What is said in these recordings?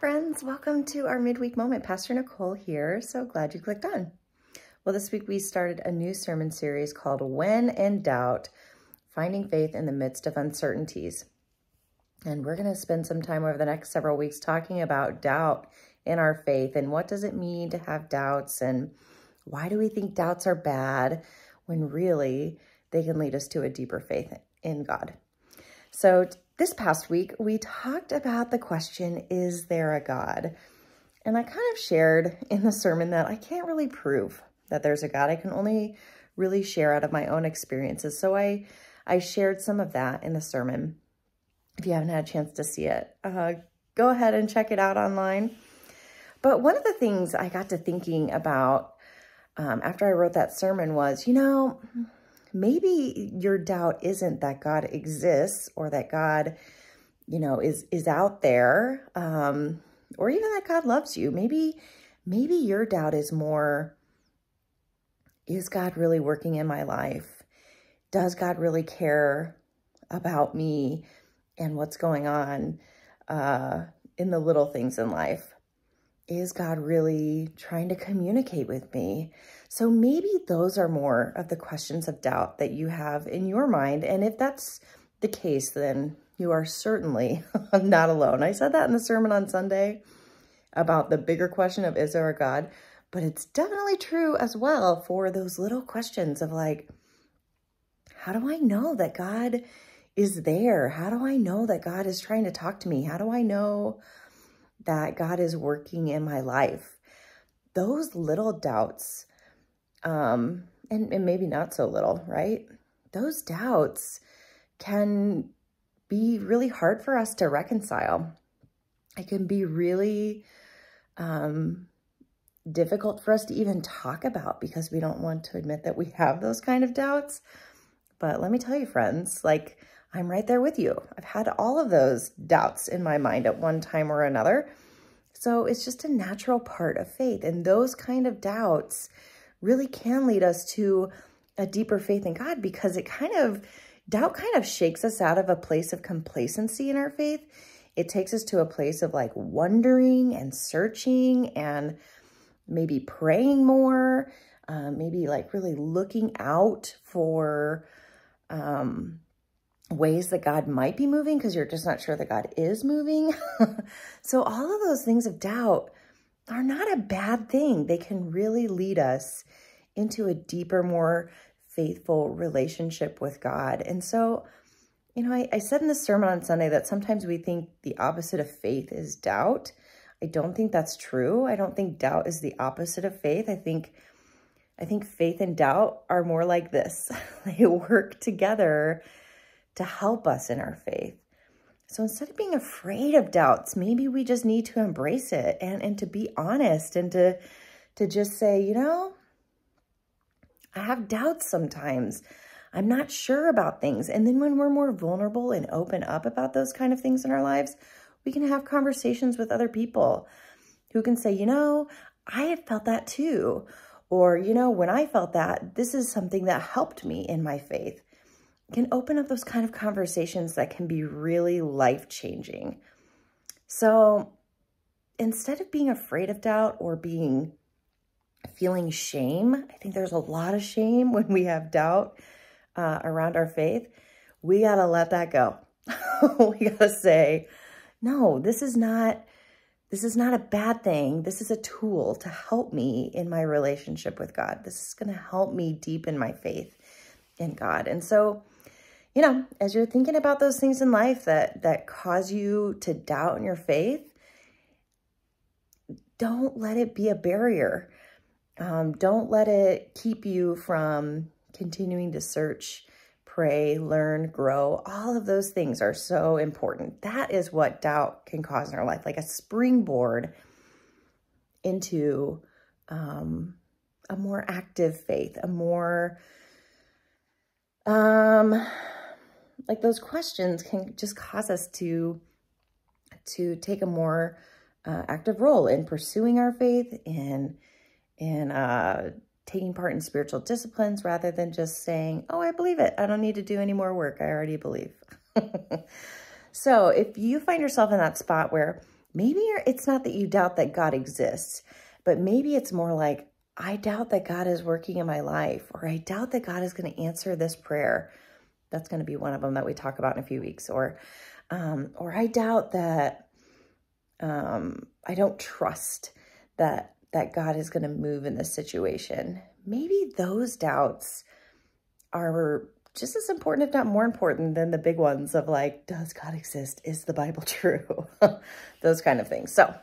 friends, welcome to our midweek moment. Pastor Nicole here. So glad you clicked on. Well, this week we started a new sermon series called When in Doubt, Finding Faith in the Midst of Uncertainties. And we're going to spend some time over the next several weeks talking about doubt in our faith and what does it mean to have doubts and why do we think doubts are bad when really they can lead us to a deeper faith in God. So this past week, we talked about the question, is there a God? And I kind of shared in the sermon that I can't really prove that there's a God. I can only really share out of my own experiences. So I shared some of that in the sermon. If you haven't had a chance to see it, go ahead and check it out online. But one of the things I got to thinking about after I wrote that sermon was, maybe your doubt isn't that God exists or that God, is out there, or even that God loves you. Maybe your doubt is more, is God really working in my life? Does God really care about me and what's going on in the little things in life? Is God really trying to communicate with me? So maybe those are more of the questions of doubt that you have in your mind. And if that's the case, then you are certainly not alone. I said that in the sermon on Sunday about the bigger question of, is there a God? But it's definitely true as well for those little questions of like, how do I know that God is there? How do I know that God is trying to talk to me? How do I know that God is working in my life? Those little doubts, and maybe not so little, right? Those doubts can be really hard for us to reconcile. It can be really difficult for us to even talk about because we don't want to admit that we have those kind of doubts. But let me tell you, friends, I'm right there with you. I've had all of those doubts in my mind at one time or another. So it's just a natural part of faith. And those kind of doubts really can lead us to a deeper faith in God because doubt kind of shakes us out of a place of complacency in our faith. It takes us to a place of wondering and searching and maybe praying more, maybe really looking out for ways that God might be moving because you're just not sure that God is moving. So all of those things of doubt are not a bad thing. They can really lead us into a deeper, more faithful relationship with God. And so, I said in the sermon on Sunday that sometimes we think the opposite of faith is doubt. I don't think that's true. I don't think doubt is the opposite of faith. I think faith and doubt are more like this. They work together to help us in our faith. So instead of being afraid of doubts, maybe we just need to embrace it and to be honest and to just say, I have doubts sometimes. I'm not sure about things. And then when we're more vulnerable and open up about those kind of things in our lives, we can have conversations with other people who can say, I have felt that too. Or, when I felt that, this is something that helped me in my faith. Can open up those kind of conversations that can be really life-changing. So instead of being afraid of doubt or feeling shame, I think there's a lot of shame when we have doubt around our faith. We got to let that go. We got to say, no, this is not a bad thing. This is a tool to help me in my relationship with God. This is going to help me deepen my faith in God. And so, as you're thinking about those things in life that cause you to doubt in your faith, don't let it be a barrier. Don't let it keep you from continuing to search, pray, learn, grow. All of those things are so important. That is what doubt can cause in our life, like a springboard into a more active faith, a more, those questions can just cause us to take a more active role in pursuing our faith, in taking part in spiritual disciplines rather than just saying, oh, I believe it. I don't need to do any more work. I already believe. So if you find yourself in that spot where maybe it's not that you doubt that God exists, but maybe it's more like, I doubt that God is working in my life, or I doubt that God is going to answer this prayer. That's going to be one of them that we talk about in a few weeks. Or I doubt that, I don't trust that God is going to move in this situation. Maybe those doubts are just as important, if not more important, than the big ones of like, does God exist? Is the Bible true? Those kind of things. So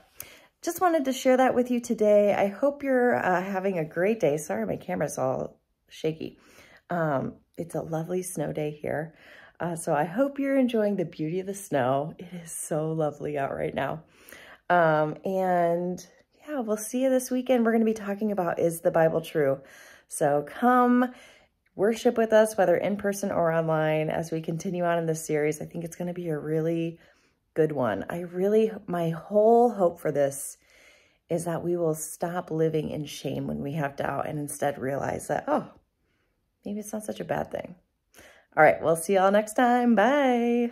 just wanted to share that with you today. I hope you're having a great day. Sorry, my camera's all shaky. It's a lovely snow day here. So I hope you're enjoying the beauty of the snow. It is so lovely out right now. And yeah, we'll see you this weekend. We're going to be talking about, is the Bible true? So come worship with us, whether in person or online, as we continue on in this series. I think it's going to be a really good one. My whole hope for this is that we will stop living in shame when we have doubt and instead realize that, oh, maybe it's not such a bad thing. All right, we'll see y'all next time. Bye.